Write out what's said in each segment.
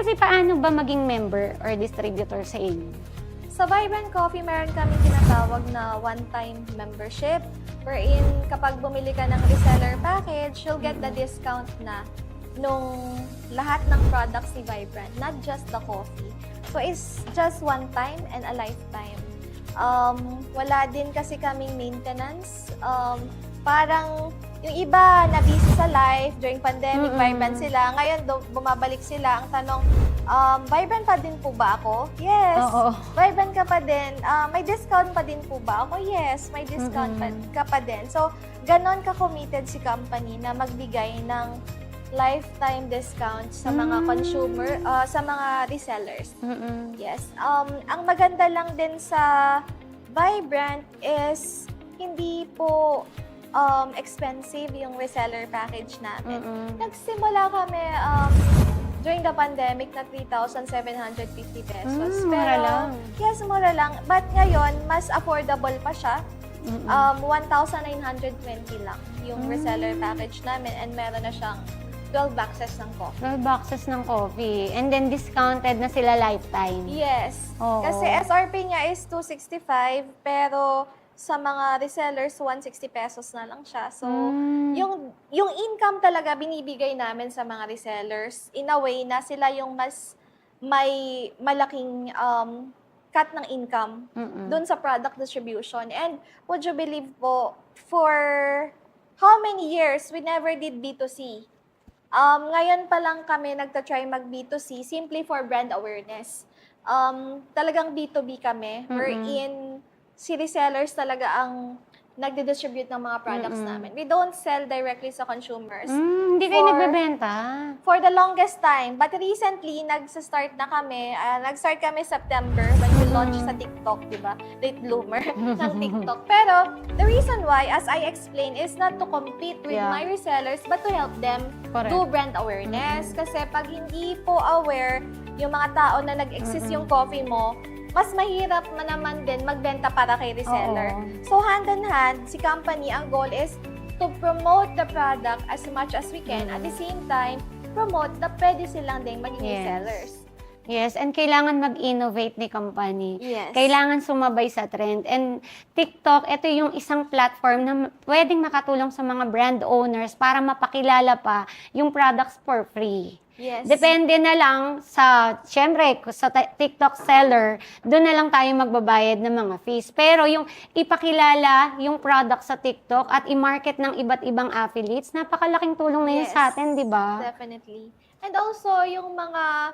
kasi paano ba maging member or distributor sa inyo? Sa Vibrant Coffee, meron kami tinatawag na one-time membership wherein kapag bumili ka ng reseller package, you'll get the discount na nung lahat ng products ni Vibrant, not just the coffee. So, it's just one time and a lifetime. Wala din kasi kaming maintenance. Parang yung iba na busy sa life, during pandemic, Vibrant sila. Ngayon, bumabalik sila. Ang tanong, Vibrant pa din po ba ako? Yes. Oo. Vibrant ka pa din. May discount pa din po ba ako? Yes, may discount ka pa din. So, ganon ka-committed si company na magbigay ng lifetime discount sa mga consumer, sa mga resellers. Yes. Ang maganda lang din sa Vibrant is hindi po expensive yung reseller package namin. Nagsimula kami during the pandemic na 3,750 pesos. Mura lang. Yes, mura lang. But ngayon, mas affordable pa siya. 1,920 lang yung reseller package namin and meron na siyang 12 boxes ng coffee. 12 boxes ng coffee. And then discounted na sila lifetime. Yes. Oo. Kasi SRP niya is 265 pero sa mga resellers, 160 pesos na lang siya. So, yung income talaga binibigay namin sa mga resellers in a way na sila yung mas may malaking cut ng income dun sa product distribution. And would you believe po, for how many years we never did B2C? Ngayon pa lang kami nagtatry mag B2C simply for brand awareness. Talagang B2B kami, wherein si resellers talaga ang nagdi-distribute ng mga products namin. We don't sell directly sa consumers. Hindi kayo nagbebenta? For the longest time. But recently, nag-start na kami. Nag-start kami September when we launched sa TikTok, di ba? Late bloomer ng TikTok. Pero the reason why, as I explained, is not to compete with my resellers, but to help them do brand awareness. Kasi pag hindi po aware yung mga tao na nag-exist yung coffee mo, mas mahirap naman din magbenta para kay reseller. So, hand in hand, si company, ang goal is to promote the product as much as we can. At the same time, promote na pwede silang din maging resellers. Yes, and kailangan mag-innovate ni company. Yes. Kailangan sumabay sa trend. And TikTok, ito yung isang platform na pwedeng makatulong sa mga brand owners para mapakilala pa yung products for free. Yes. Depende na lang sa, syempre, sa TikTok seller, doon na lang tayo magbabayad ng mga fees. Pero yung ipakilala yung product sa TikTok at i-market ng iba't ibang affiliates, napakalaking tulong na yun sa atin, di ba? Definitely. And also, yung mga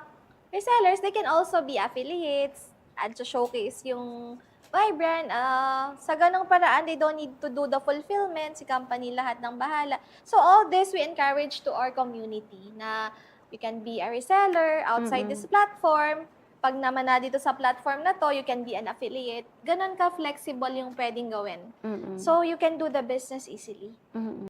resellers, they can also be affiliates at to showcase yung Vibrant. Sa ganong paraan, they don't need to do the fulfillment. Si company lahat ng bahala. So all this, we encourage to our community na you can be a reseller outside this platform. Pag naman na dito sa platform na to, you can be an affiliate. Ganon ka flexible yung pwedeng gawin. So you can do the business easily.